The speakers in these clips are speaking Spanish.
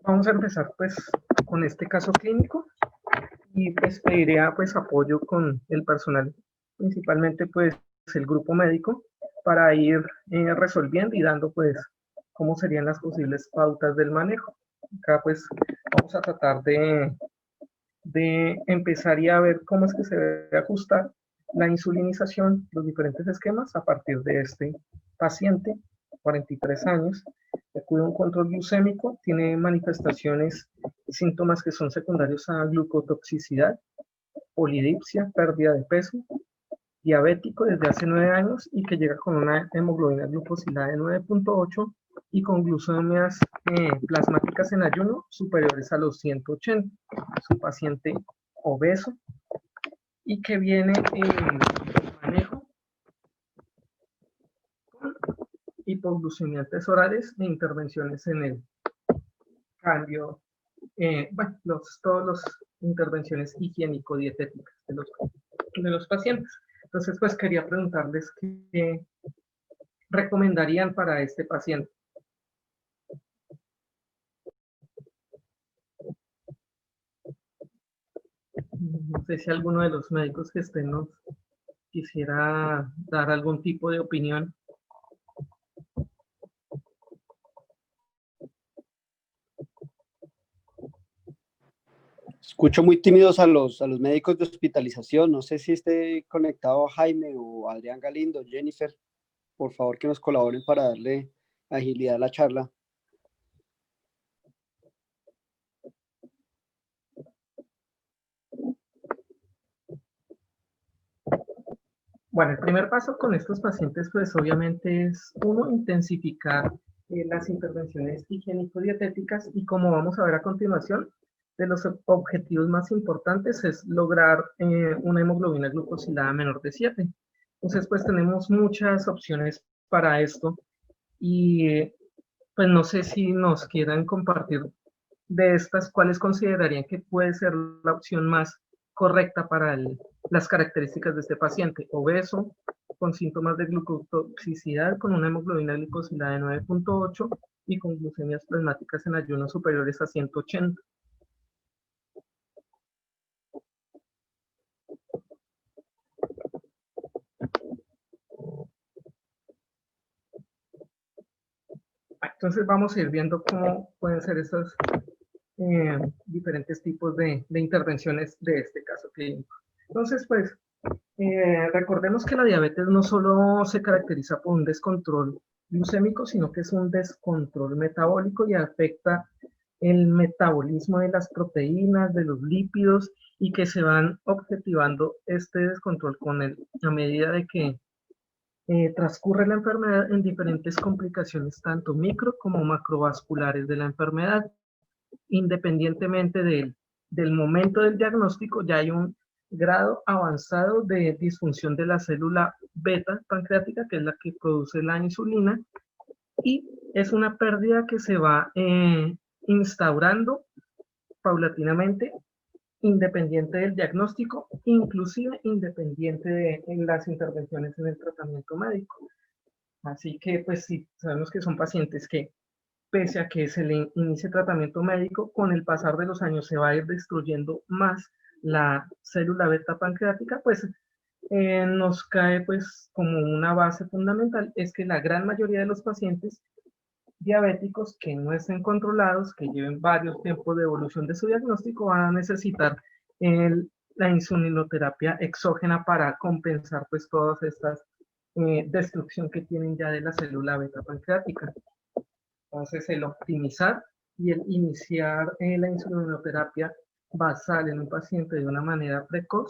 Vamos a empezar pues con este caso clínico y pues pediría pues apoyo con el personal, principalmente pues el grupo médico, para ir resolviendo y dando pues cómo serían las posibles pautas del manejo. Acá pues vamos a tratar de empezar y a ver cómo es que se debe ajustar la insulinización, los diferentes esquemas a partir de este paciente, 43 años, que acude a un control glucémico, tiene manifestaciones, síntomas que son secundarios a glucotoxicidad, polidipsia, pérdida de peso, diabético desde hace 9 años y que llega con una hemoglobina glucosilada de 9.8 y con glucemias plasmáticas en ayuno superiores a los 180. Es un paciente obeso y que viene en manejo con hipoglucemiantes orales e intervenciones en el cambio, todas las intervenciones higiénico-dietéticas de los pacientes. Entonces, pues quería preguntarles qué recomendarían para este paciente. No sé si alguno de los médicos que estén nos quisiera dar algún tipo de opinión. Escucho muy tímidos a los médicos de hospitalización. No sé si esté conectado Jaime o Adrián Galindo, Jennifer. Por favor, que nos colaboren para darle agilidad a la charla. Bueno, el primer paso con estos pacientes, pues obviamente es uno, intensificar las intervenciones higiénico-dietéticas y como vamos a ver a continuación, de los objetivos más importantes es lograr una hemoglobina glucosilada menor de 7. Entonces, pues tenemos muchas opciones para esto y pues no sé si nos quieran compartir de estas, ¿cuáles considerarían que puede ser la opción más correcta para las características de este paciente? Obeso, con síntomas de glucotoxicidad, con una hemoglobina glicosilada de 9.8 y con glucemias plasmáticas en ayuno superiores a 180. Entonces vamos a ir viendo cómo pueden ser estos diferentes tipos de intervenciones de este caso clínico. Entonces, pues, recordemos que la diabetes no solo se caracteriza por un descontrol glucémico, sino que es un descontrol metabólico y afecta el metabolismo de las proteínas, de los lípidos, y que se van objetivando este descontrol a medida de que transcurre la enfermedad en diferentes complicaciones, tanto micro como macrovasculares de la enfermedad. Independientemente del momento del diagnóstico, ya hay un grado avanzado de disfunción de la célula beta pancreática, que es la que produce la insulina, y es una pérdida que se va instaurando paulatinamente, independiente del diagnóstico, inclusive independiente de las intervenciones en el tratamiento médico. Así que, pues sí, sabemos que son pacientes que pese a que se le inicie tratamiento médico, con el pasar de los años se va a ir destruyendo más la célula beta pancreática, pues nos cae pues como una base fundamental, es que la gran mayoría de los pacientes diabéticos que no estén controlados, que lleven varios tiempos de evolución de su diagnóstico, van a necesitar la insulinoterapia exógena para compensar pues todas estas destrucción que tienen ya de la célula beta pancreática. Entonces, el optimizar y el iniciar la insulinoterapia basal en un paciente de una manera precoz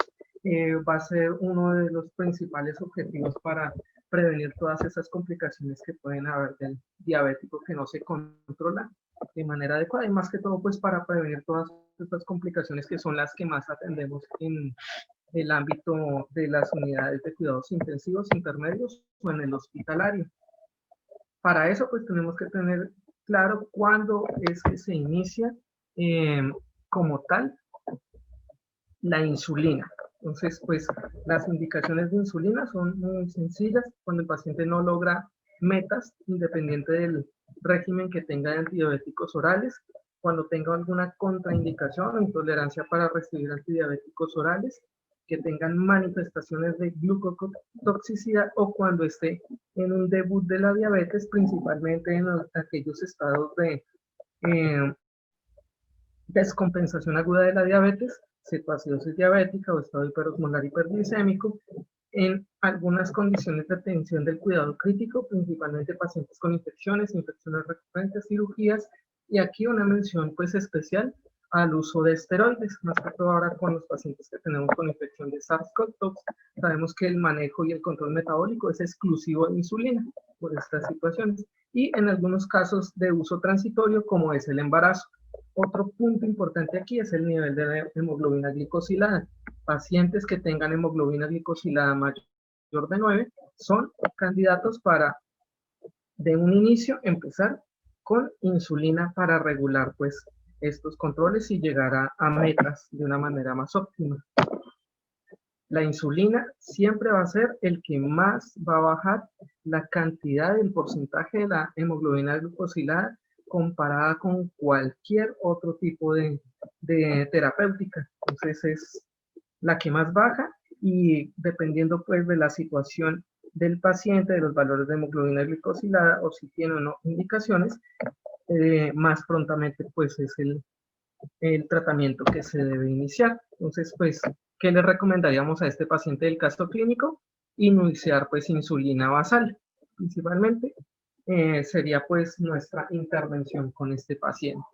va a ser uno de los principales objetivos para prevenir todas esas complicaciones que pueden haber del diabético que no se controla de manera adecuada y más que todo pues para prevenir todas estas complicaciones que son las que más atendemos en el ámbito de las unidades de cuidados intensivos, intermedios o en el hospitalario. Para eso, pues tenemos que tener claro cuándo es que se inicia como tal la insulina. Entonces, pues las indicaciones de insulina son muy sencillas cuando el paciente no logra metas, independiente del régimen que tenga de antidiabéticos orales, cuando tenga alguna contraindicación o intolerancia para recibir antidiabéticos orales, que tengan manifestaciones de glucotoxicidad o cuando esté en un debut de la diabetes, principalmente en aquellos estados de descompensación aguda de la diabetes, cetoacidosis diabética o estado hiperosmolar hiperglicémico, en algunas condiciones de atención del cuidado crítico, principalmente pacientes con infecciones recurrentes, cirugías, y aquí una mención pues especial al uso de esteroides, más que todo ahora con los pacientes que tenemos con infección de SARS-CoV-2, sabemos que el manejo y el control metabólico es exclusivo de insulina por estas situaciones, y en algunos casos de uso transitorio como es el embarazo. Otro punto importante aquí es el nivel de hemoglobina glicosilada. Pacientes que tengan hemoglobina glicosilada mayor de 9 son candidatos para, de un inicio, empezar con insulina para regular pues estos controles y llegar a metas de una manera más óptima. La insulina siempre va a ser el que más va a bajar la cantidad del porcentaje de la hemoglobina glucosilada comparada con cualquier otro tipo de terapéutica. Entonces es la que más baja y dependiendo pues de la situación del paciente, de los valores de hemoglobina glicosilada o si tiene o no indicaciones, más prontamente pues es el tratamiento que se debe iniciar. Entonces pues, ¿qué le recomendaríamos a este paciente del caso clínico? Iniciar pues insulina basal, principalmente sería pues nuestra intervención con este paciente.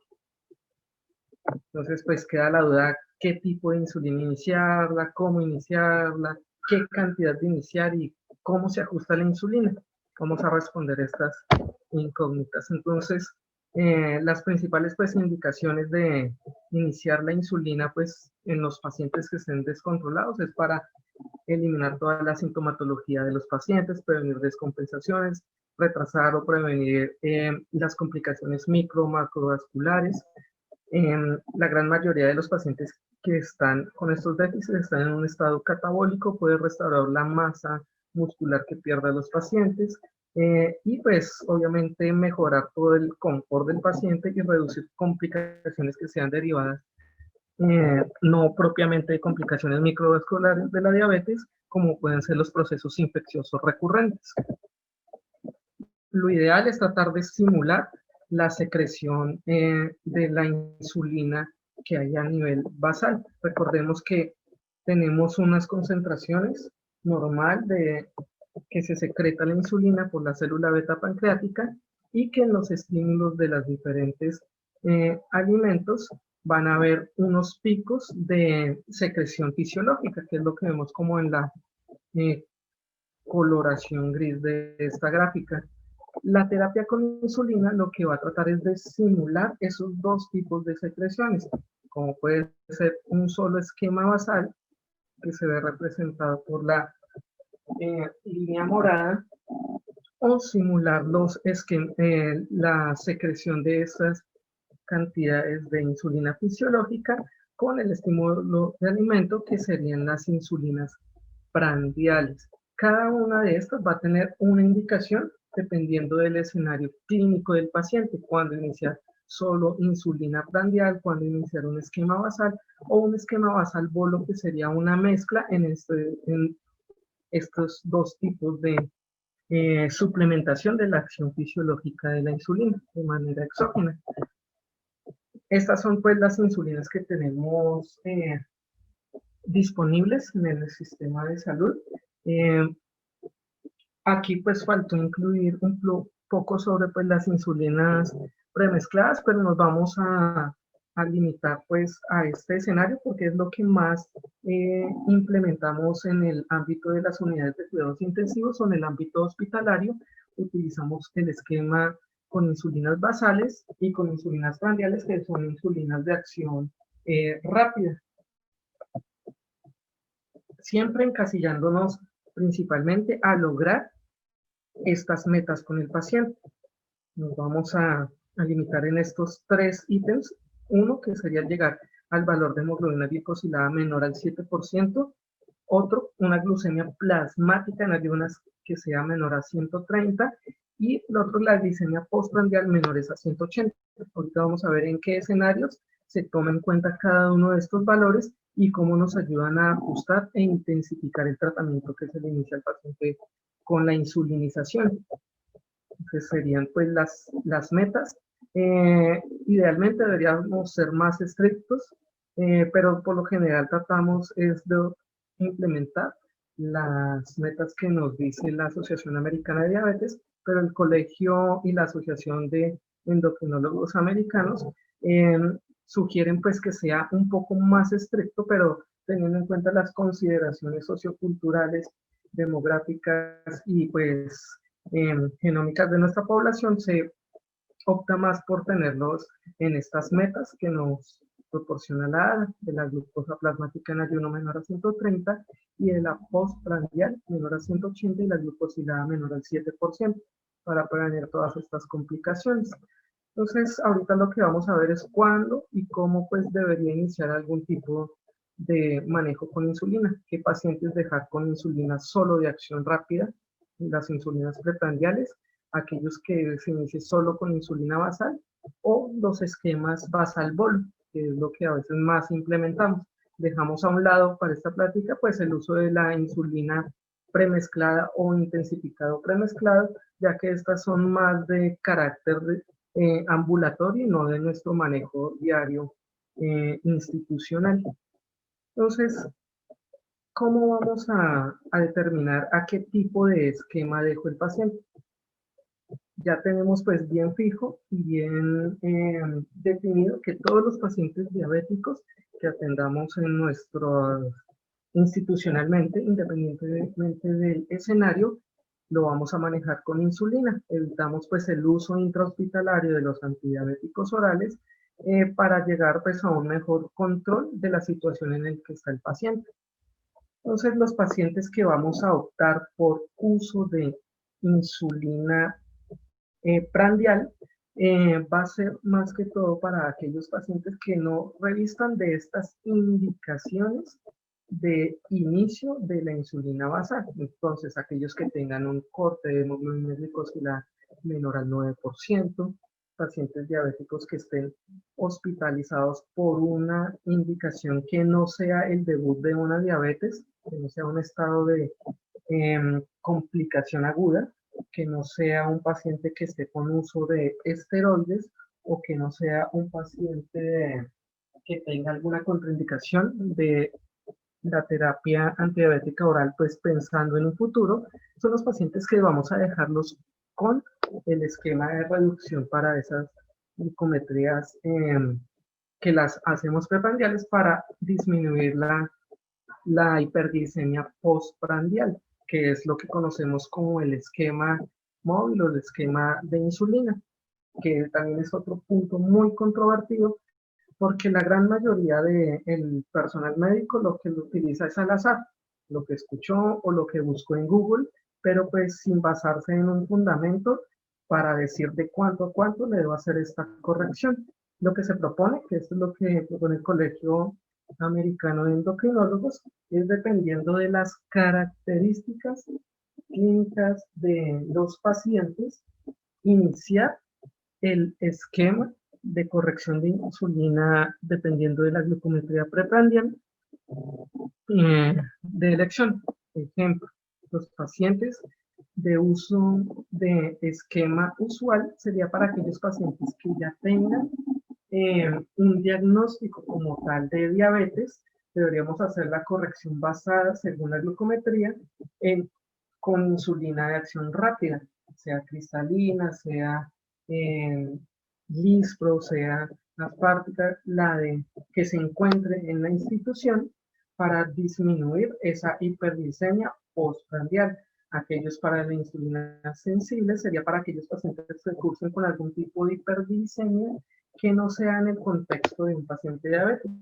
Entonces pues queda la duda qué tipo de insulina iniciarla, cómo iniciarla, qué cantidad de iniciar y cómo se ajusta la insulina. Vamos a responder estas incógnitas. Entonces, las principales pues indicaciones de iniciar la insulina pues en los pacientes que estén descontrolados es para eliminar toda la sintomatología de los pacientes, prevenir descompensaciones, retrasar o prevenir las complicaciones macrovasculares. La gran mayoría de los pacientes que están con estos déficits están en un estado catabólico, puede restaurar la masa muscular que pierden los pacientes y pues obviamente mejorar todo el confort del paciente y reducir complicaciones que sean derivadas no propiamente de complicaciones microvasculares de la diabetes, como pueden ser los procesos infecciosos recurrentes. Lo ideal es tratar de simular la secreción de la insulina que hay a nivel basal. Recordemos que tenemos unas concentraciones normal de que se secreta la insulina por la célula beta pancreática y que en los estímulos de los diferentes alimentos van a haber unos picos de secreción fisiológica, que es lo que vemos como en la coloración gris de esta gráfica. La terapia con insulina lo que va a tratar es de simular esos dos tipos de secreciones, como puede ser un solo esquema basal, que se ve representado por la línea morada, o simular la secreción de esas cantidades de insulina fisiológica con el estímulo de alimento, que serían las insulinas prandiales. Cada una de estas va a tener una indicación dependiendo del escenario clínico del paciente, cuando iniciar solo insulina prandial, cuando iniciar un esquema basal o un esquema basal bolo, que sería una mezcla en estos dos tipos de suplementación de la acción fisiológica de la insulina de manera exógena. Estas son pues las insulinas que tenemos disponibles en el sistema de salud. Aquí pues faltó incluir un poco sobre pues las insulinas premezcladas, pero nos vamos a limitar pues a este escenario porque es lo que más implementamos en el ámbito de las unidades de cuidados intensivos o en el ámbito hospitalario. Utilizamos el esquema con insulinas basales y con insulinas prandiales, que son insulinas de acción rápida. Siempre encasillándonos principalmente a lograr estas metas con el paciente. Nos vamos a limitar en estos tres ítems. Uno, que sería llegar al valor de hemoglobina glicosilada menor al 7%. Otro, una glucemia plasmática en ayunas que sea menor a 130. Y el otro, la glicemia postprandial menores a 180. Ahorita vamos a ver en qué escenarios se toma en cuenta cada uno de estos valores y cómo nos ayudan a ajustar e intensificar el tratamiento que se le inicia al paciente con la insulinización. Entonces serían pues las metas. Idealmente deberíamos ser más estrictos, pero por lo general tratamos es de implementar las metas que nos dice la Asociación Americana de Diabetes, pero el colegio y la Asociación de Endocrinólogos Americanos eh, sugieren pues que sea un poco más estricto, pero teniendo en cuenta las consideraciones socioculturales, demográficas y pues genómicas de nuestra población, se opta más por tenerlos en estas metas que nos proporciona la de la glucosa plasmática en ayuno menor a 130 y de la postprandial menor a 180 y la glucosilada menor al 7% para prevenir todas estas complicaciones. Entonces, ahorita lo que vamos a ver es cuándo y cómo pues debería iniciar algún tipo de manejo con insulina. ¿Qué pacientes dejar con insulina solo de acción rápida? Las insulinas preprandiales, aquellos que se inicie solo con insulina basal o los esquemas basal-bol, que es lo que a veces más implementamos. Dejamos a un lado para esta plática pues el uso de la insulina premezclada o intensificado premezclado, ya que estas son más de carácter ambulatorio y no de nuestro manejo diario institucional. Entonces, ¿cómo vamos a determinar a qué tipo de esquema dejo el paciente? Ya tenemos pues bien fijo y bien definido que todos los pacientes diabéticos que atendamos en nuestro institucionalmente, independientemente del escenario, lo vamos a manejar con insulina. Evitamos pues el uso intrahospitalario de los antidiabéticos orales para llegar pues a un mejor control de la situación en la que está el paciente. Entonces los pacientes que vamos a optar por uso de insulina prandial va a ser más que todo para aquellos pacientes que no revistan de estas indicaciones de inicio de la insulina basal. Entonces, aquellos que tengan un corte de hemoglobina glicosila menor al 9%, pacientes diabéticos que estén hospitalizados por una indicación que no sea el debut de una diabetes, que no sea un estado de complicación aguda, que no sea un paciente que esté con uso de esteroides o que no sea un paciente que tenga alguna contraindicación de la terapia antidiabética oral, pues pensando en un futuro, son los pacientes que vamos a dejarlos con el esquema de reducción para esas glucometrías que las hacemos preprandiales para disminuir la hiperglicemia postprandial, que es lo que conocemos como el esquema móvil o el esquema de insulina, que también es otro punto muy controvertido porque la gran mayoría del personal médico lo que lo utiliza es al azar, lo que escuchó o lo que buscó en Google, pero pues sin basarse en un fundamento para decir de cuánto a cuánto le debo hacer esta corrección. Lo que se propone, que esto es lo que propone el Colegio Americano de Endocrinólogos, es dependiendo de las características clínicas de los pacientes, iniciar el esquema de corrección de insulina dependiendo de la glucometría preprandial de elección. Ejemplo, los pacientes de uso de esquema usual sería para aquellos pacientes que ya tengan un diagnóstico como tal de diabetes. Deberíamos hacer la corrección basada según la glucometría con insulina de acción rápida, sea cristalina, sea Lispro, sea aspartica, la de que se encuentre en la institución para disminuir esa hiperglicemia postprandial. Aquellos para la insulina sensible sería para aquellos pacientes que cursen con algún tipo de hiperglicemia que no sea en el contexto de un paciente diabético,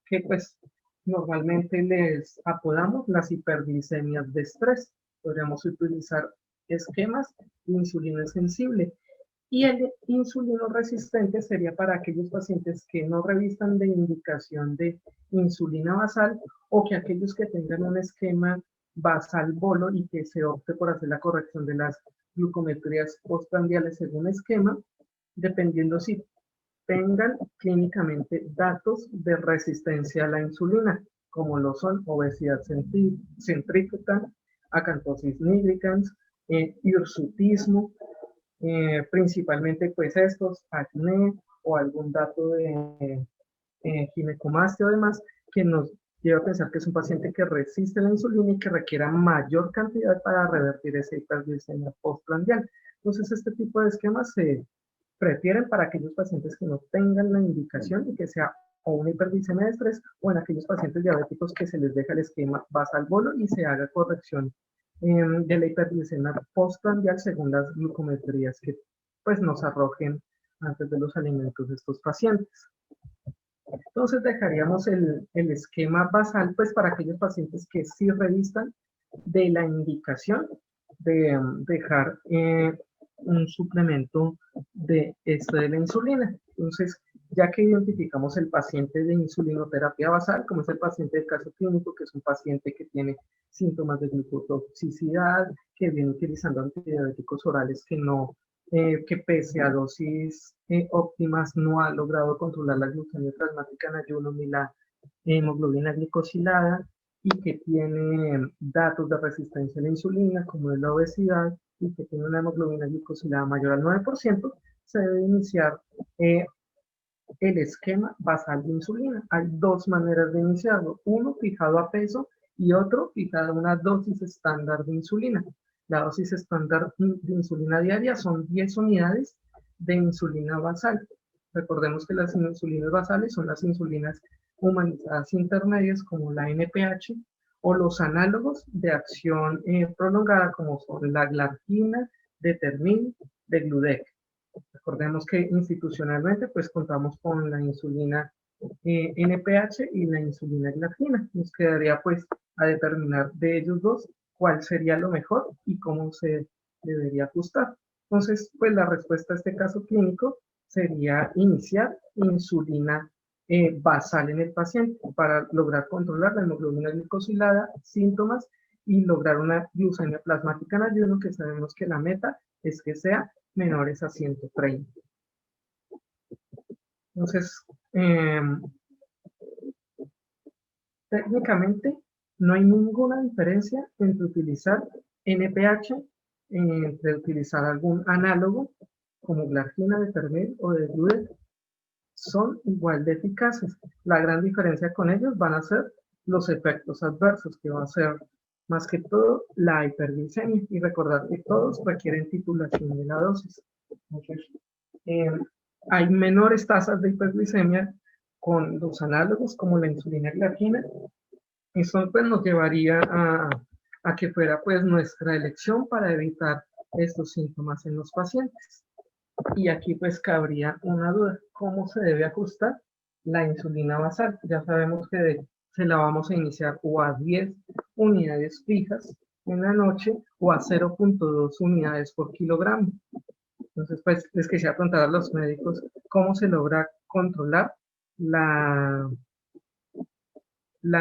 que pues normalmente les apodamos las hiperglicemias de estrés. Podríamos utilizar esquemas de insulina sensible. Y el insulino resistente sería para aquellos pacientes que no revistan de indicación de insulina basal o que aquellos que tengan un esquema basal bolo y que se opte por hacer la corrección de las glucometrías postprandiales según esquema, dependiendo si tengan clínicamente datos de resistencia a la insulina, como lo son obesidad centrípeta, acantosis nigricans, hirsutismo, principalmente pues estos, acné o algún dato de ginecomastia o demás, que nos lleva a pensar que es un paciente que resiste la insulina y que requiera mayor cantidad para revertir esa hiperglicemia postprandial. Entonces, este tipo de esquemas se prefieren para aquellos pacientes que no tengan la indicación y que sea o una hiperglicemia de estrés o en aquellos pacientes diabéticos que se les deja el esquema basal bolo y se haga corrección de la hiperglicemia postprandial según las glucometrías que pues nos arrojen antes de los alimentos de estos pacientes. Entonces dejaríamos el esquema basal pues para aquellos pacientes que sí revistan de la indicación de dejar un suplemento de la insulina. Entonces, ya que identificamos el paciente de insulinoterapia basal, como es el paciente del caso clínico, que es un paciente que tiene síntomas de glucotoxicidad, que viene utilizando antidiabéticos orales que pese a dosis óptimas no ha logrado controlar la glucemia plasmática en ayuno ni la hemoglobina glicosilada, y que tiene datos de resistencia a la insulina, como es la obesidad, y que tiene una hemoglobina glicosilada mayor al 9%, se debe iniciar el esquema basal de insulina. Hay dos maneras de iniciarlo, uno fijado a peso y otro fijado a una dosis estándar de insulina. La dosis estándar de insulina diaria son 10 unidades de insulina basal. Recordemos que las insulinas basales son las insulinas humanizadas intermedias como la NPH o los análogos de acción prolongada como son la glargina, determin, degludec. Recordemos que institucionalmente pues contamos con la insulina NPH y la insulina glargina. Nos quedaría pues a determinar de ellos dos cuál sería lo mejor y cómo se debería ajustar. Entonces, pues la respuesta a este caso clínico sería iniciar insulina basal en el paciente para lograr controlar la hemoglobina glicosilada, síntomas y lograr una glucemia plasmática en ayuno, que sabemos que la meta es que sea menores a 130. Entonces, técnicamente no hay ninguna diferencia entre utilizar NPH, entre utilizar algún análogo como glargina, determin o degludec. Son igual de eficaces. La gran diferencia con ellos van a ser los efectos adversos, que va a ser más que todo la hiperglicemia, y recordar que todos requieren titulación de la dosis. Entonces, hay menores tasas de hiperglicemia con los análogos como la insulina glargina. Eso pues nos llevaría a que fuera pues nuestra elección para evitar estos síntomas en los pacientes. Y aquí pues cabría una duda, ¿cómo se debe ajustar la insulina basal? Ya sabemos que se la vamos a iniciar o a 10 unidades fijas en la noche o a 0.2 unidades por kilogramo. Entonces pues es que se preguntar a los médicos cómo se logra controlar la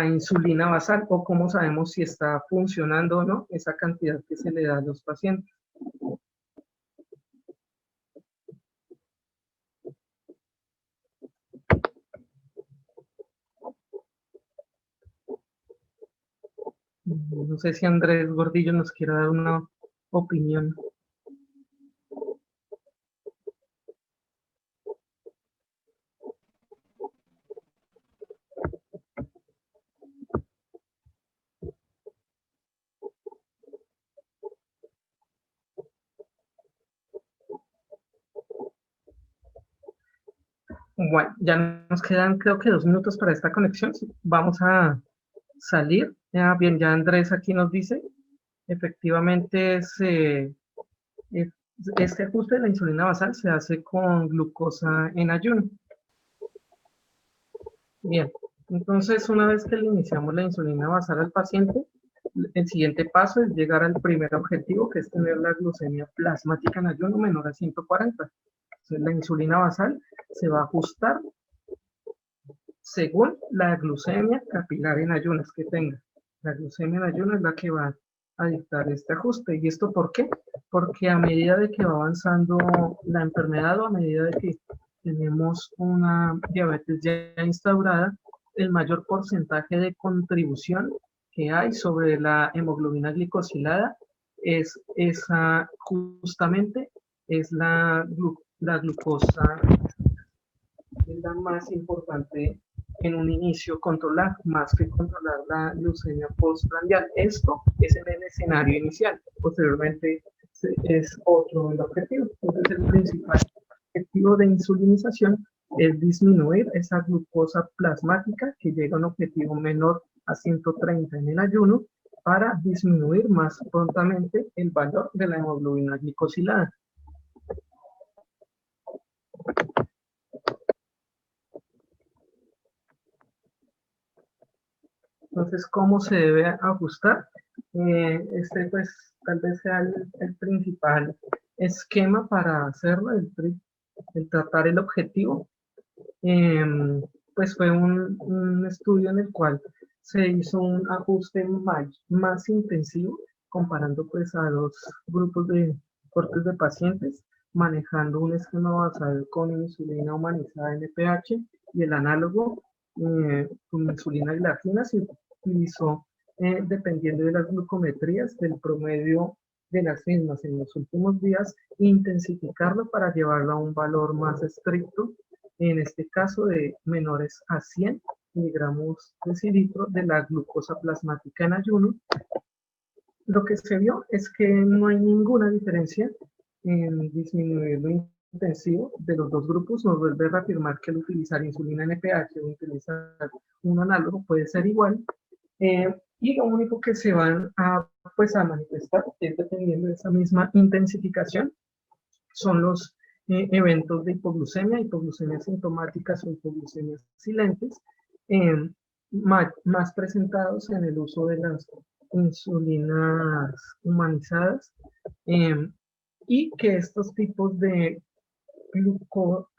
insulina basal o cómo sabemos si está funcionando o no esa cantidad que se le da a los pacientes. No sé si Andrés Gordillo nos quiere dar una opinión. Bueno, ya nos quedan creo que 2 minutos para esta conexión. Vamos a salir. Ya, bien, ya Andrés aquí nos dice, efectivamente este ajuste de la insulina basal se hace con glucosa en ayuno. Bien, entonces una vez que le iniciamos la insulina basal al paciente, el siguiente paso es llegar al primer objetivo, que es tener la glucemia plasmática en ayuno menor a 140. Entonces, la insulina basal se va a ajustar según la glucemia capilar en ayunas que tenga. La glucemia en ayuno es la que va a dictar este ajuste. ¿Y esto por qué? Porque a medida de que va avanzando la enfermedad o a medida de que tenemos una diabetes ya instaurada, el mayor porcentaje de contribución que hay sobre la hemoglobina glicosilada es esa justamente, es la glucosa, es la más importante en un inicio controlar, más que controlar la glucemia postprandial. Esto es en el escenario inicial. Posteriormente es otro el objetivo. Entonces el principal objetivo de insulinización es disminuir esa glucosa plasmática que llega a un objetivo menor a 130 en el ayuno para disminuir más prontamente el valor de la hemoglobina glicosilada. Entonces, ¿cómo se debe ajustar? Pues, tal vez sea el principal esquema para hacerlo, el tratar el objetivo. Pues fue un estudio en el cual se hizo un ajuste más intensivo, comparando pues a dos grupos de cortes de pacientes, manejando un esquema basado con insulina humanizada NPH y el análogo con insulina glargina se utilizó dependiendo de las glucometrías del promedio de las mismas en los últimos días, intensificarlo para llevarlo a un valor más estricto, en este caso de menores a 100 miligramos decilitro de la glucosa plasmática en ayuno. Lo que se vio es que no hay ninguna diferencia en disminuir lo intensivo de los dos grupos. Nos vuelve a reafirmar que el utilizar insulina NPH o utilizar un análogo puede ser igual. Y lo único que se van pues, a manifestar, es dependiendo de esa misma intensificación, son los eventos de hipoglucemias sintomáticas o hipoglucemias silentes, más presentados en el uso de las insulinas humanizadas, y que estos tipos de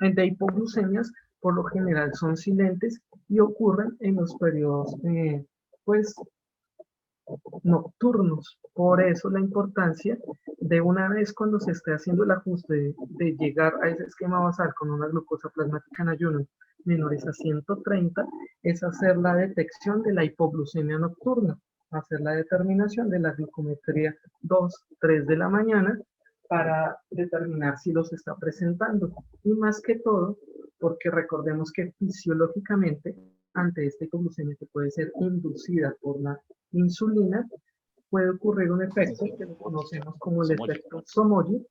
hipoglucemias por lo general son silentes y ocurren en los periodos pues nocturnos. Por eso la importancia de una vez cuando se esté haciendo el ajuste de llegar a ese esquema basal con una glucosa plasmática en ayuno menores a 130 es hacer la detección de la hipoglucemia nocturna, hacer la determinación de la glucometría 2, 3 de la mañana para determinar si los está presentando. Y más que todo, porque recordemos que fisiológicamente ante esta hipoglucemia que puede ser inducida por la insulina, puede ocurrir un efecto que lo conocemos como el efecto Somogyi,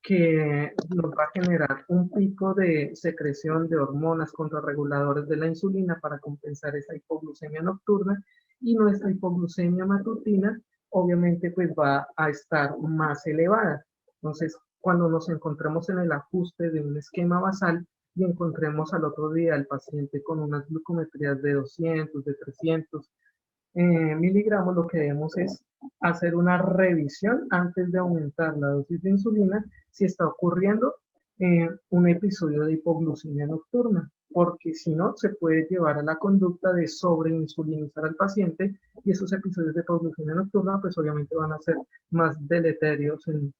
que nos va a generar un pico de secreción de hormonas contrarreguladores de la insulina para compensar esa hipoglucemia nocturna, y nuestra hipoglucemia matutina obviamente pues va a estar más elevada. Entonces, cuando nos encontramos en el ajuste de un esquema basal y encontremos al otro día al paciente con unas glucometrías de 200, de 300 miligramos, lo que debemos es hacer una revisión antes de aumentar la dosis de insulina si está ocurriendo un episodio de hipoglucemia nocturna, porque si no, se puede llevar a la conducta de sobreinsulinizar al paciente, y esos episodios de hipoglucemia nocturna pues obviamente van a ser más deleterios en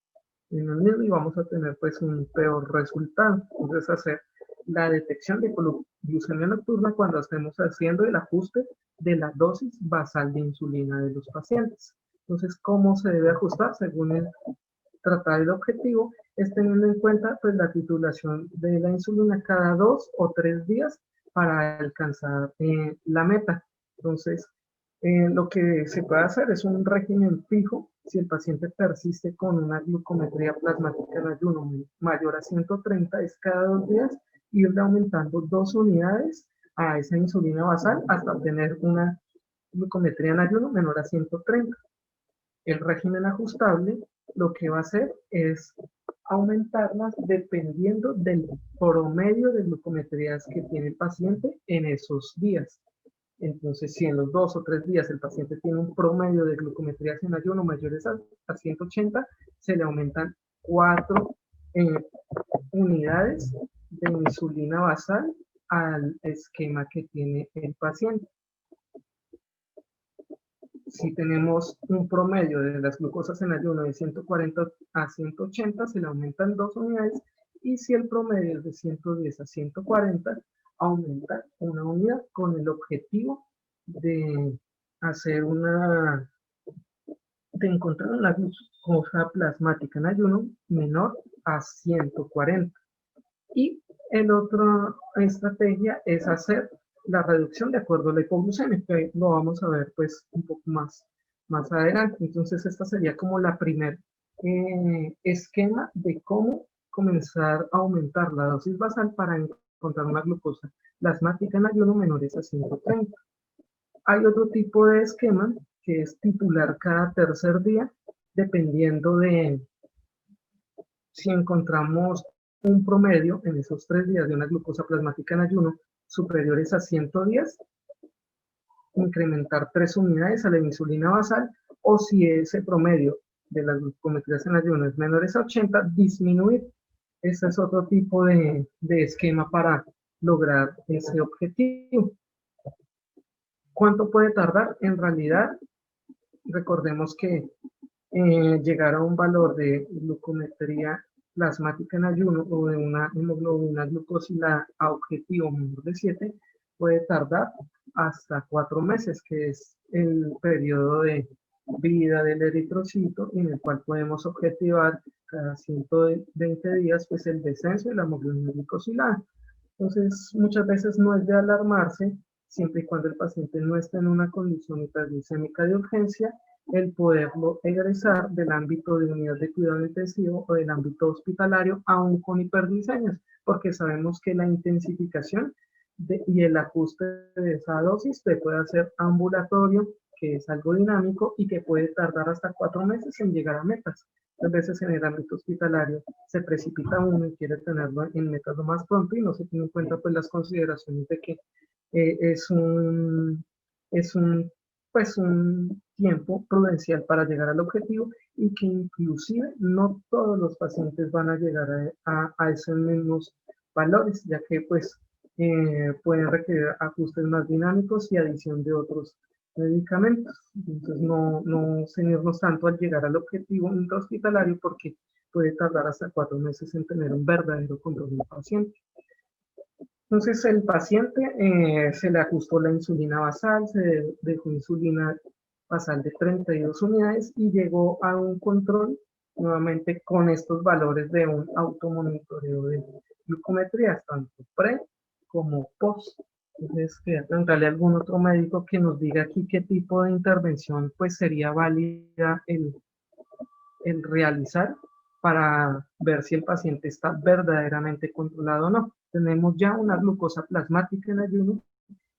el mismo y vamos a tener pues un peor resultado. Entonces hacer la detección de glucemia nocturna cuando estemos haciendo el ajuste de la dosis basal de insulina de los pacientes. Entonces, ¿cómo se debe ajustar? Según el tratado el objetivo, es teniendo en cuenta pues, la titulación de la insulina cada 2 o 3 días para alcanzar la meta. Entonces, lo que se puede hacer es un régimen fijo si el paciente persiste con una glucometría plasmática en ayuno mayor a 130, es cada 2 días ir aumentando 2 unidades a esa insulina basal hasta tener una glucometría en ayuno menor a 130. El régimen ajustable lo que va a hacer es aumentarlas dependiendo del promedio de glucometrías que tiene el paciente en esos días. Entonces, si en los 2 o 3 días el paciente tiene un promedio de glucometrías en ayuno mayores a 180, se le aumentan 4 unidades de insulina basal al esquema que tiene el paciente. Si tenemos un promedio de las glucosas en ayuno de 140 a 180, se le aumentan 2 unidades, y si el promedio es de 110 a 140, aumenta una unidad con el objetivo de hacer de encontrar una glucosa plasmática en ayuno menor a 140. Y el otra estrategia es hacer la reducción de acuerdo a la hipoglucemia, que lo vamos a ver pues un poco más adelante. Entonces esta sería como la primer esquema de cómo comenzar a aumentar la dosis basal para encontrar una glucosa plasmática en ayuno menores a 130. Hay otro tipo de esquema que es titular cada tercer día, dependiendo de si encontramos un promedio en esos 3 días de una glucosa plasmática en ayuno superiores a 110, incrementar 3 unidades a la insulina basal, o si ese promedio de las glucometrías en ayuno es menores a 80, disminuir. Ese es otro tipo de esquema para lograr ese objetivo. ¿Cuánto puede tardar? En realidad, recordemos que llegar a un valor de glucometría plasmática en ayuno o de una hemoglobina glucosilada a objetivo menor de 7 puede tardar hasta 4 meses, que es el periodo de vida del eritrocito en el cual podemos objetivar cada 120 días pues el descenso de la hemoglobina glucosilada. Entonces, muchas veces no es de alarmarse, siempre y cuando el paciente no esté en una condición hiperglicémica de urgencia, el poderlo egresar del ámbito de unidad de cuidado intensivo o del ámbito hospitalario, aún con hiperglicemias, porque sabemos que la intensificación y el ajuste de esa dosis se puede hacer ambulatorio, que es algo dinámico y que puede tardar hasta 4 meses en llegar a metas. A veces en el ámbito hospitalario se precipita uno y quiere tenerlo en metas lo más pronto y no se tiene en cuenta pues las consideraciones de que es es un, pues un tiempo prudencial para llegar al objetivo y que inclusive no todos los pacientes van a llegar a esos mismos valores, ya que pues pueden requerir ajustes más dinámicos y adición de otros medicamentos. Entonces no ceñirnos tanto al llegar al objetivo intrahospitalario porque puede tardar hasta 4 meses en tener un verdadero control del paciente. Entonces el paciente se le ajustó la insulina basal, se dejó insulina basal de 32 unidades y llegó a un control nuevamente con estos valores de un automonitoreo de glucometría, tanto pre como post. Entonces, quería preguntarle a algún otro médico que nos diga aquí qué tipo de intervención pues sería válida el realizar para ver si el paciente está verdaderamente controlado o no. Tenemos ya una glucosa plasmática en ayuno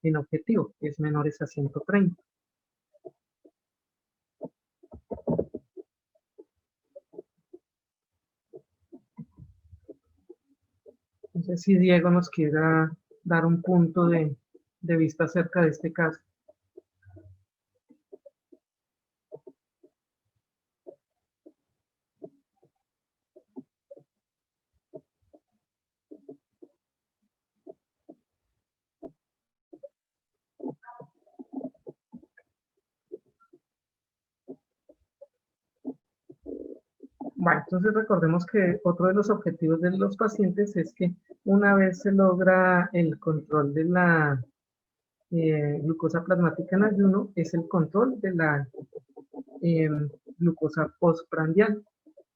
en objetivo, que es menores a 130. Entonces, si Diego nos quiera dar un punto de vista acerca de este caso. Bueno, entonces recordemos que otro de los objetivos de los pacientes es que una vez se logra el control de la glucosa plasmática en ayuno, es el control de la eh, glucosa postprandial.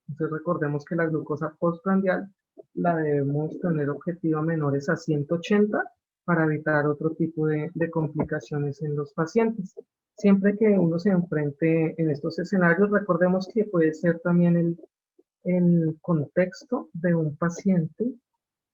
Entonces recordemos que la glucosa postprandial la debemos tener objetiva menores a 180 para evitar otro tipo de complicaciones en los pacientes. Siempre que uno se enfrente en estos escenarios, recordemos que puede ser también el contexto de un paciente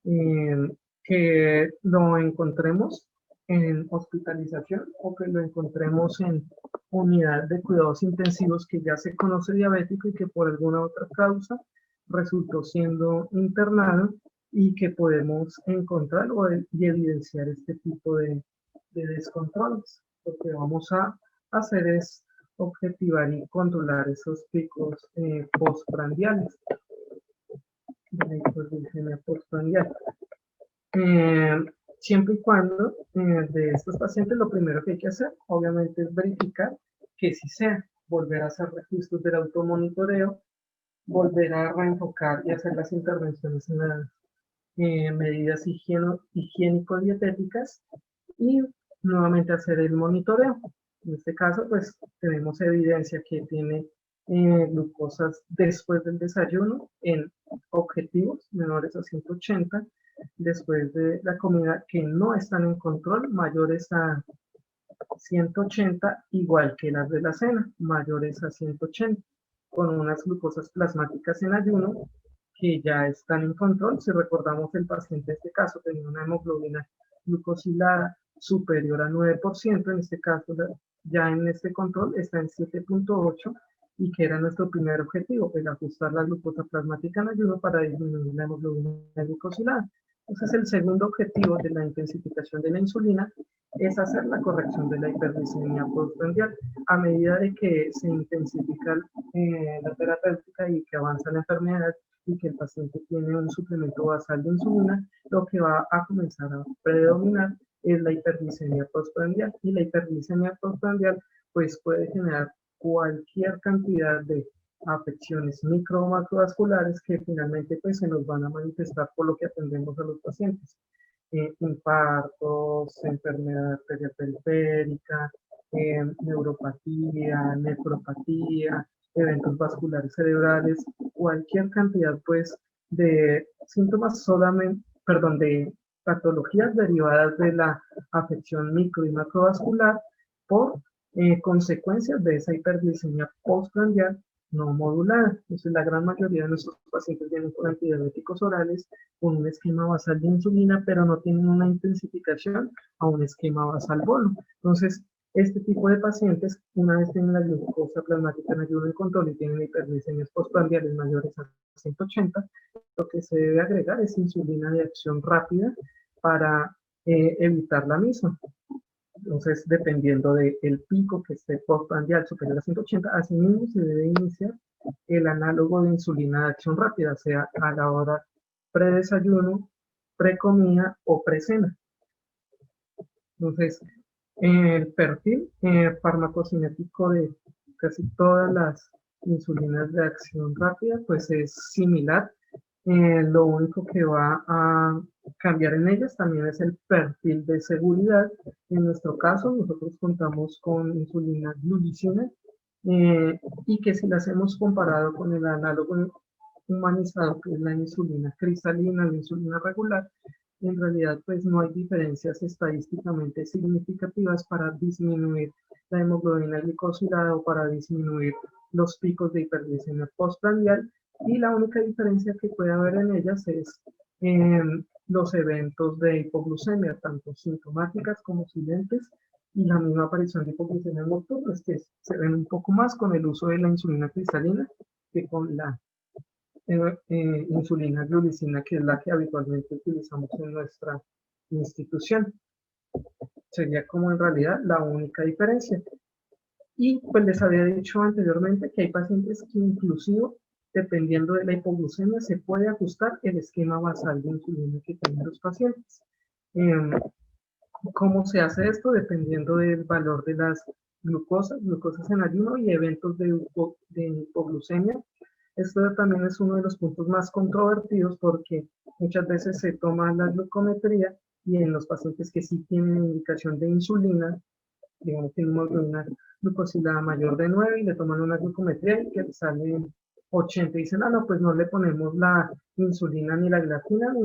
que lo encontremos en hospitalización o que lo encontremos en unidad de cuidados intensivos que ya se conoce diabético y que por alguna otra causa resultó siendo internado y que podemos encontrar y evidenciar este tipo de descontroles. Lo que vamos a hacer es objetivar y controlar esos picos postprandiales, de la hiperglicemia postprandial. Eh, Siempre y cuando de estos pacientes lo primero que hay que hacer, obviamente, es verificar que sí sea, volver a hacer registros del automonitoreo, volver a reenfocar y hacer las intervenciones medidas higiénico-dietéticas y nuevamente hacer el monitoreo. En este caso, pues tenemos evidencia que tiene glucosas después del desayuno en objetivos menores a 180, después de la comida que no están en control, mayores a 180, igual que las de la cena, mayores a 180, con unas glucosas plasmáticas en ayuno que ya están en control. Si recordamos, el paciente en este caso tenía una hemoglobina glucosilada superior a 9%, en este caso ya en este control está en 7.8, y que era nuestro primer objetivo, el ajustar la glucosa plasmática en ayuno para disminuir la hemoglobina glucosilada. Entonces, el segundo objetivo de la intensificación de la insulina es hacer la corrección de la hiperglicemia postprandial. A medida de que se intensifica la terapéutica y que avanza la enfermedad y que el paciente tiene un suplemento basal de insulina, lo que va a comenzar a predominar es la hiperglicemia postprandial. Y la hiperglicemia postprandial pues puede generar cualquier cantidad de afecciones micro o macrovasculares que finalmente pues se nos van a manifestar por lo que atendemos a los pacientes. Infartos, enfermedad arterial periférica, neuropatía, nefropatía, eventos vasculares cerebrales, cualquier cantidad pues de síntomas solamente, perdón, de patologías derivadas de la afección micro y macrovascular por consecuencias de esa hiperglicemia postprandial no modulada. Entonces, la gran mayoría de nuestros pacientes vienen con antidiabéticos orales, con un esquema basal de insulina, pero no tienen una intensificación a un esquema basal bolo. Entonces, este tipo de pacientes, una vez tienen la glucosa plasmática en ayuno en control y tienen hiperglicemias postprandiales mayores a 180, lo que se debe agregar es insulina de acción rápida para evitar la misma. Entonces, dependiendo del pico que esté postprandial superior a 180, asimismo se debe iniciar el análogo de insulina de acción rápida, sea a la hora predesayuno, precomida o precena. Entonces, el perfil farmacocinético de casi todas las insulinas de acción rápida pues es similar. Lo único que va a cambiar en ellas también es el perfil de seguridad. En nuestro caso, nosotros contamos con insulina glulicina, y que si las hemos comparado con el análogo humanizado, que es la insulina cristalina, la insulina regular, en realidad pues no hay diferencias estadísticamente significativas para disminuir la hemoglobina glicosilada o para disminuir los picos de hiperglicemia postprandial, y la única diferencia que puede haber en ellas es los eventos de hipoglucemia, tanto sintomáticas como silentes, y la misma aparición de hipoglucemia nocturna, que se ven un poco más con el uso de la insulina cristalina que con la insulina glulicina, que es la que habitualmente utilizamos en nuestra institución. Sería como en realidad la única diferencia. Y pues les había dicho anteriormente que hay pacientes que inclusive, dependiendo de la hipoglucemia, se puede ajustar el esquema basal de insulina que tienen los pacientes. ¿Cómo se hace esto? Dependiendo del valor de las glucosas en ayuno y eventos de hipoglucemia. Esto también es uno de los puntos más controvertidos porque muchas veces se toma la glucometría y en los pacientes que sí tienen indicación de insulina, digamos que una glucosilada mayor de 9 y le toman una glucometría y que le sale 80 y dicen, no, pues no le ponemos la insulina ni la glargina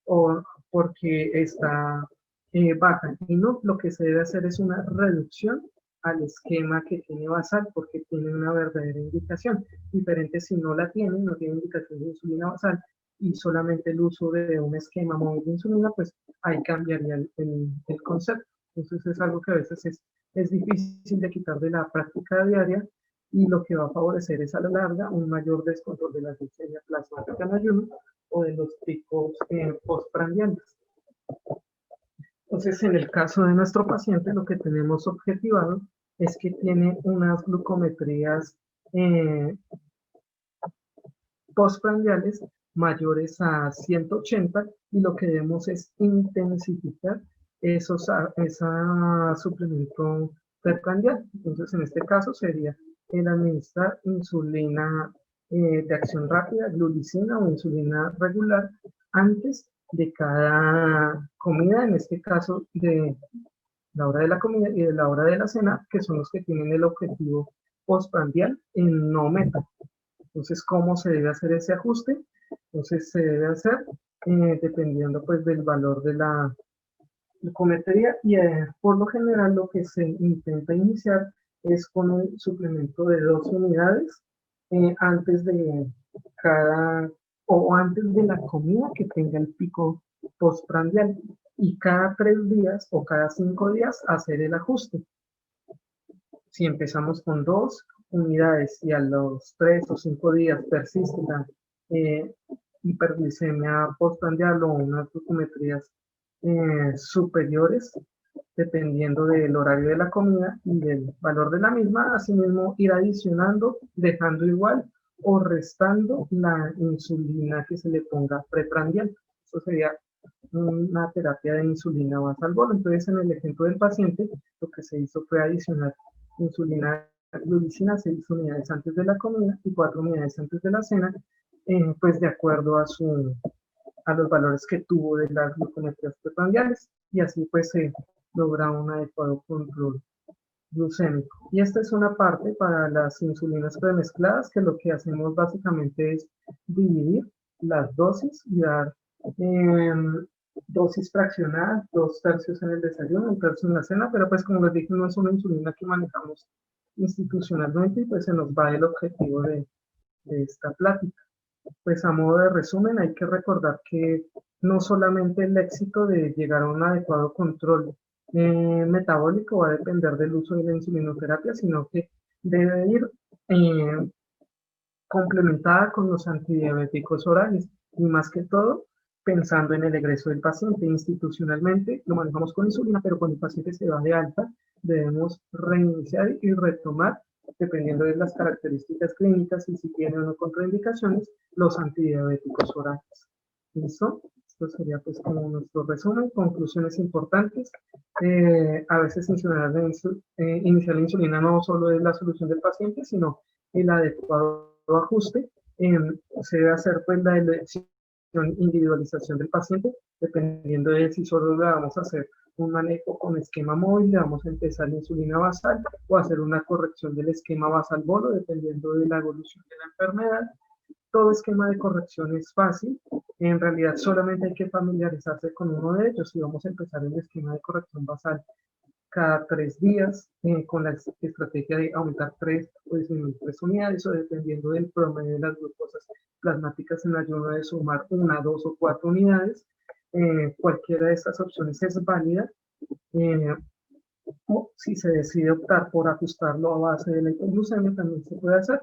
o porque está baja. Y no, lo que se debe hacer es una reducción al esquema que tiene basal porque tiene una verdadera indicación. Diferente si no la tiene, no tiene indicación de insulina basal y solamente el uso de un esquema móvil de insulina, pues ahí cambiaría el concepto. Entonces es algo que a veces es difícil de quitar de la práctica diaria y lo que va a favorecer es a la larga un mayor descontrol de la glicemia plasmática en ayuno o de los picos postprandiales. Entonces, en el caso de nuestro paciente, lo que tenemos objetivado es que tiene unas glucometrías postprandiales mayores a 180 y lo que debemos es intensificar ese suplemento preprandial. Entonces, en este caso sería el administrar insulina de acción rápida, glulicina o insulina regular antes de cada comida, en este caso de la hora de la comida y de la hora de la cena, que son los que tienen el objetivo postprandial en no meta. Entonces, ¿cómo se debe hacer ese ajuste? Entonces, se debe hacer dependiendo pues del valor de la cometería y por lo general lo que se intenta iniciar es con un suplemento de 2 unidades antes de cada o antes de la comida que tenga el pico postprandial y cada 3 días o cada 5 días hacer el ajuste. Si empezamos con 2 unidades y a los 3 o 5 días persiste la eh, hiperglicemia postprandial o unas glucometrías superiores, dependiendo del horario de la comida y del valor de la misma, asimismo ir adicionando, dejando igual o restando la insulina que se le ponga preprandial. Eso sería una terapia de insulina basal bolo. Entonces, en el ejemplo del paciente, lo que se hizo fue adicionar insulina glucina 6 unidades antes de la comida y 4 unidades antes de la cena, pues de acuerdo a los valores que tuvo de las glucometrías preprandiales y así pues se logra un adecuado control glucémico. Y esta es una parte para las insulinas premezcladas que lo que hacemos básicamente es dividir las dosis y dar eh, dosis fraccionadas, 2 tercios en el desayuno, 1 tercio en la cena, pero pues como les dije no es una insulina que manejamos institucionalmente y pues se nos va el objetivo de esta plática. Pues a modo de resumen, hay que recordar que no solamente el éxito de llegar a un adecuado control metabólico va a depender del uso de la insulinoterapia, sino que debe ir eh, complementada con los antidiabéticos orales y más que todo pensando en el egreso del paciente. Institucionalmente lo manejamos con insulina, pero cuando el paciente se va de alta debemos reiniciar y retomar, dependiendo de las características clínicas y si tiene o no contraindicaciones, los antidiabéticos orales. ¿Listo? Esto sería pues como nuestro resumen, conclusiones importantes. A veces iniciar la insulina no solo es la solución del paciente, sino el adecuado ajuste. Se debe hacer pues la elección, individualización del paciente, dependiendo de si solo le vamos a hacer un manejo con esquema móvil, le vamos a empezar la insulina basal o hacer una corrección del esquema basal bolo, dependiendo de la evolución de la enfermedad. Todo esquema de corrección es fácil, en realidad solamente hay que familiarizarse con uno de ellos y vamos a empezar el esquema de corrección basal cada 3 días con la estrategia de aumentar 3 o disminuir 3 unidades o dependiendo del promedio de las glucosas plasmáticas en ayuno de sumar 1, 2 o 4 unidades. Cualquiera de estas opciones es válida eh, o si se decide optar por ajustarlo a base de la hipoglucemia también se puede hacer.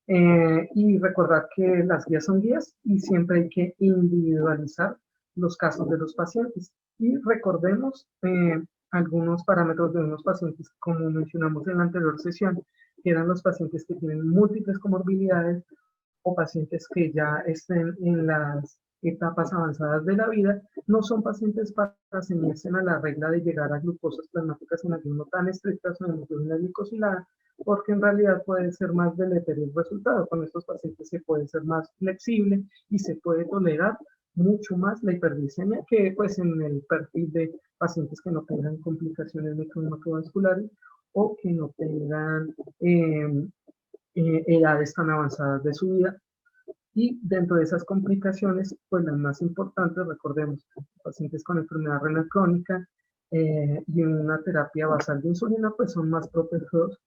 Y recordar que las guías son guías y siempre hay que individualizar los casos de los pacientes. Y recordemos algunos parámetros de unos pacientes, como mencionamos en la anterior sesión, que eran los pacientes que tienen múltiples comorbilidades o pacientes que ya estén en las etapas avanzadas de la vida, no son pacientes para ceñirse a la regla de llegar a glucosas plasmáticas en ayuno tan estrictas o en glucosilada glicosilada, porque en realidad puede ser más deleterio el resultado. Con estos pacientes se puede ser más flexible y se puede tolerar mucho más la hiperglicemia que pues en el perfil de pacientes que no tengan complicaciones microvasculares o que no tengan edades tan avanzadas de su vida. Y dentro de esas complicaciones, pues las más importantes, recordemos, pacientes con enfermedad renal crónica y una terapia basal de insulina, pues son más propensos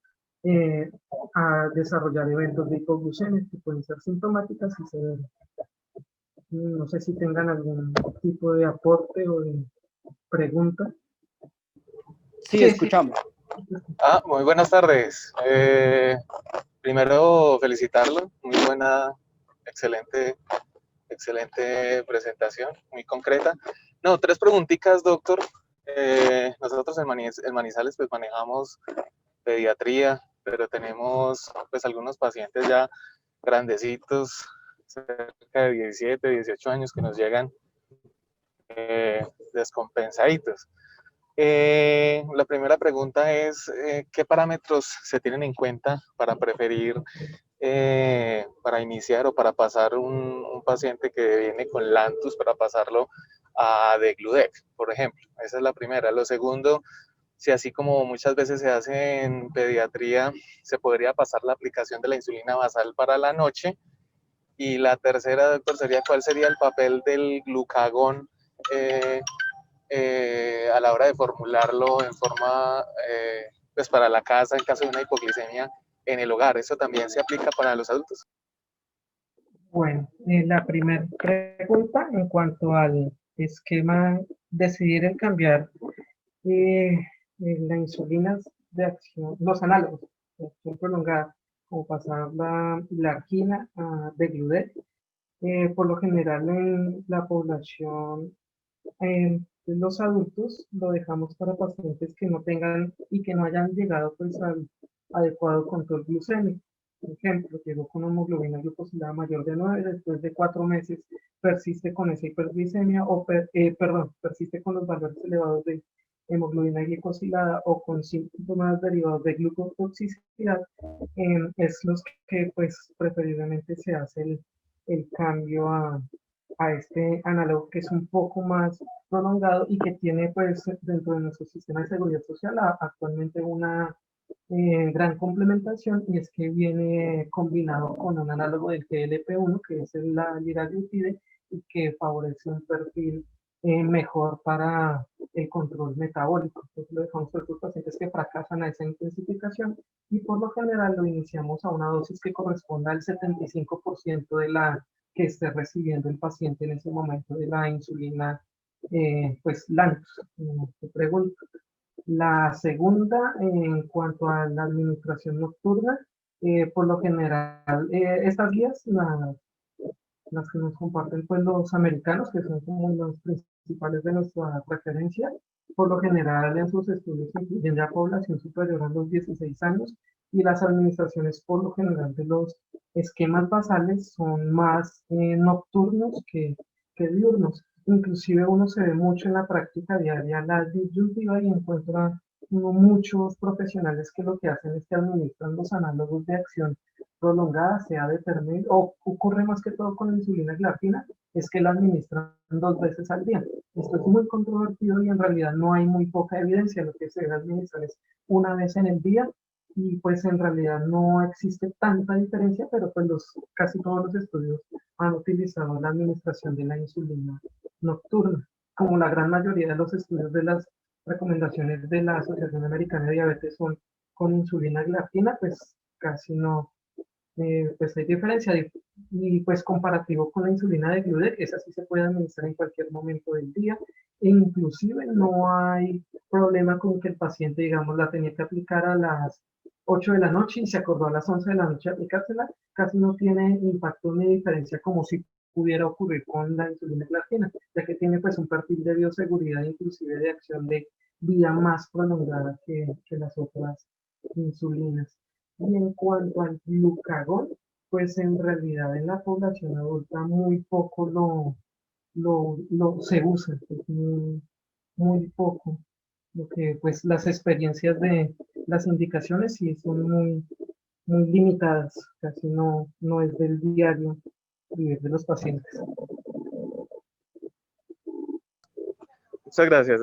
eh, a desarrollar eventos de hipoglucemia que pueden ser sintomáticas y severas. No sé si tengan algún tipo de aporte o de pregunta. Sí, escuchamos. Muy buenas tardes. Primero felicitarlo, muy buena, excelente presentación, muy concreta. No, 3 preguntitas, doctor. Nosotros en Manizales pues manejamos pediatría, pero tenemos pues algunos pacientes ya grandecitos, cerca de 17, 18 años que nos llegan descompensaditos. La primera pregunta es, ¿qué parámetros se tienen en cuenta para preferir para iniciar o para pasar un paciente que viene con Lantus para pasarlo a Degludec, por ejemplo. Esa es la primera. Lo segundo, si así como muchas veces se hace en pediatría, se podría pasar la aplicación de la insulina basal para la noche. Y la tercera, doctor, sería cuál sería el papel del glucagón a la hora de formularlo en forma, pues para la casa en caso de una hipoglicemia en el hogar. ¿Eso también se aplica para los adultos? Bueno, la primera pregunta en cuanto al esquema, decidir en cambiar la insulina de acción, los análogos de acción prolongada, como pasar la argina a Degludec, por lo general en la población, los adultos lo dejamos para pacientes que no tengan y que no hayan llegado pues al adecuado control glucémico. Por ejemplo, llegó con hemoglobina glucosilada mayor de 9, después de 4 meses persiste con esa hiperglicemia perdón, persiste con los valores elevados de hemoglobina glicosilada o con síntomas derivados de glucotoxicidad, es los que pues preferiblemente se hace el cambio a este análogo que es un poco más prolongado y que tiene pues dentro de nuestro sistema de seguridad social actualmente una gran complementación, y es que viene combinado con un análogo del GLP-1 que es la liraglutide y que favorece un perfil mejor para el control metabólico. Entonces lo dejamos para los pacientes que fracasan a esa intensificación y por lo general lo iniciamos a una dosis que corresponda al 75% de la que esté recibiendo el paciente en ese momento de la insulina, pues Lantus. Te pregunto. La segunda, en cuanto a la administración nocturna, por lo general, estas guías, las que nos comparten pues los americanos, que son como los principales de nuestra referencia, por lo general en sus estudios incluyen ya población superior a los 16 años, y las administraciones por lo general de los esquemas basales son más nocturnos que diurnos. Inclusive uno se ve mucho en la práctica diaria la disyuntiva y encuentra muchos profesionales que lo que hacen es que administran los análogos de acción prolongada, sea de término, o ocurre más que todo con la insulina glargina, es que la administran 2 veces al día. Esto es muy controvertido y en realidad no hay muy poca evidencia. Lo que se debe administrar es una vez en el día y pues en realidad no existe tanta diferencia, pero pues casi todos los estudios han utilizado la administración de la insulina nocturna. Como la gran mayoría de los estudios de las recomendaciones de la Asociación Americana de Diabetes son con insulina glargina, pues casi no, pues hay diferencia y pues comparativo con la insulina de Gludec, esa sí se puede administrar en cualquier momento del día e inclusive no hay problema con que el paciente, digamos, la tenía que aplicar a las 8 de la noche y se acordó a las 11 de la noche aplicársela, casi no tiene impacto ni diferencia como si pudiera ocurrir con la insulina glargina, ya que tiene pues un perfil de bioseguridad, inclusive de acción de vida más prolongada que las otras insulinas. Y en cuanto al glucagón, pues en realidad en la población adulta muy poco se usa, es muy poco. Lo que pues las experiencias de las indicaciones sí son muy limitadas, casi no es del diario vivir de los pacientes. Muchas gracias.